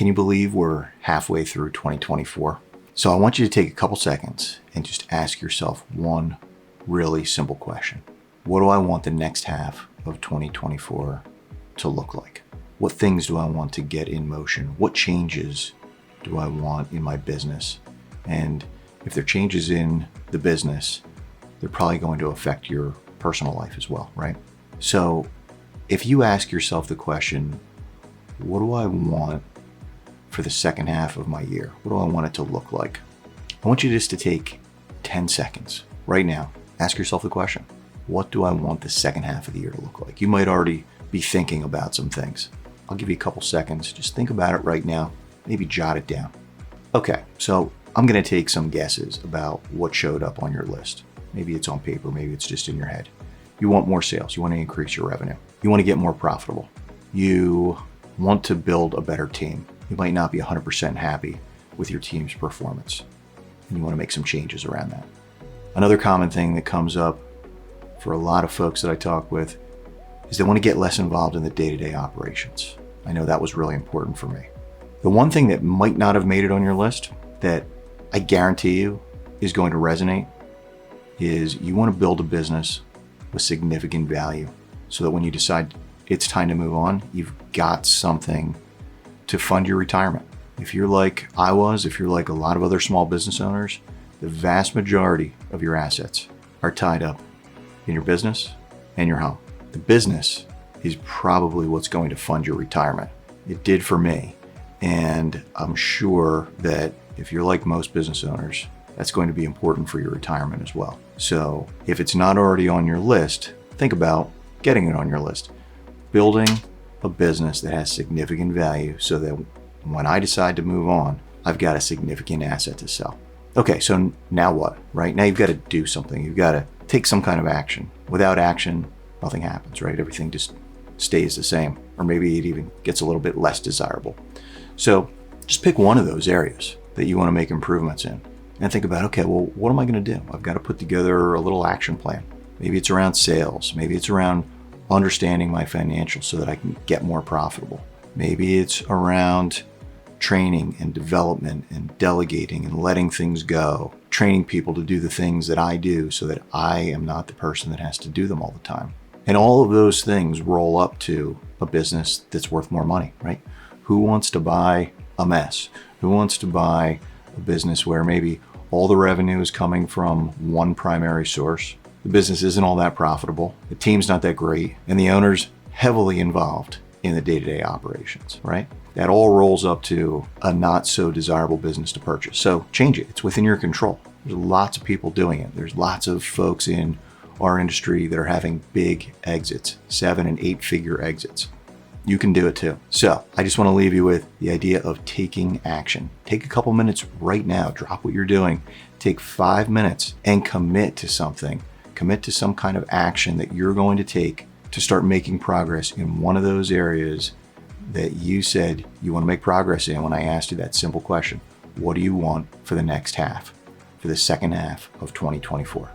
Can you believe we're halfway through 2024? So I want you to take a couple seconds and just ask yourself one really simple question. What do I want the next half of 2024 to look like? What things do I want to get in motion? What changes do I want in my business? And if there are changes in the business, they're probably going to affect your personal life as well, right? So if you ask yourself the question, what do I want for the second half of my year? What do I want it to look like? I want you just to take 10 seconds right now. Ask yourself the question, what do I want the second half of the year to look like? You might already be thinking about some things. I'll give you a couple seconds. Just think about it right now. Maybe jot it down. Okay, so I'm going to take some guesses about what showed up on your list. Maybe it's on paper, maybe it's just in your head. You want more sales. You want to increase your revenue. You want to get more profitable. You want to build a better team. You might not be 100% happy with your team's performance, and you want to make some changes around that. Another common thing that comes up for a lot of folks that I talk with is they want to get less involved in the day-to-day operations. I know that was really important for me. The one thing that might not have made it on your list that I guarantee you is going to resonate is you want to build a business with significant value so that when you decide it's time to move on, you've got something to fund your retirement. If you're like I was, if you're like a lot of other small business owners, the vast majority of your assets are tied up in your business and your home. The business is probably what's going to fund your retirement. It did for me. And I'm sure that if you're like most business owners, that's going to be important for your retirement as well. So if it's not already on your list, think about getting it on your list. Building a business that has significant value so that when I decide to move on, I've got a significant asset to sell. Okay, so now what, right? Now you've got to do something. You've got to take some kind of action. Without action, nothing happens, right? Everything just stays the same, or maybe it even gets a little bit less desirable. So just pick one of those areas that you want to make improvements in and think about, okay, well, what am I going to do? I've got to put together a little action plan. Maybe it's around sales. Maybe it's around understanding my financials so that I can get more profitable. Maybe it's around training and development and delegating and letting things go, training people to do the things that I do so that I am not the person that has to do them all the time. And all of those things roll up to a business that's worth more money, right? Who wants to buy a mess? Who wants to buy a business where maybe all the revenue is coming from one primary source? The business isn't all that profitable, the team's not that great, and the owner's heavily involved in the day-to-day operations, right? That all rolls up to a not so desirable business to purchase. So change it. It's within your control. There's lots of people doing it. There's lots of folks in our industry that are having big exits, 7 and 8 figure exits. You can do it too. So I just want to leave you with the idea of taking action. Take a couple minutes right now, drop what you're doing, take 5 minutes and commit to something. Commit to some kind of action that you're going to take to start making progress in one of those areas that you said you want to make progress in when I asked you that simple question. What do you want for the next half, for the second half of 2024?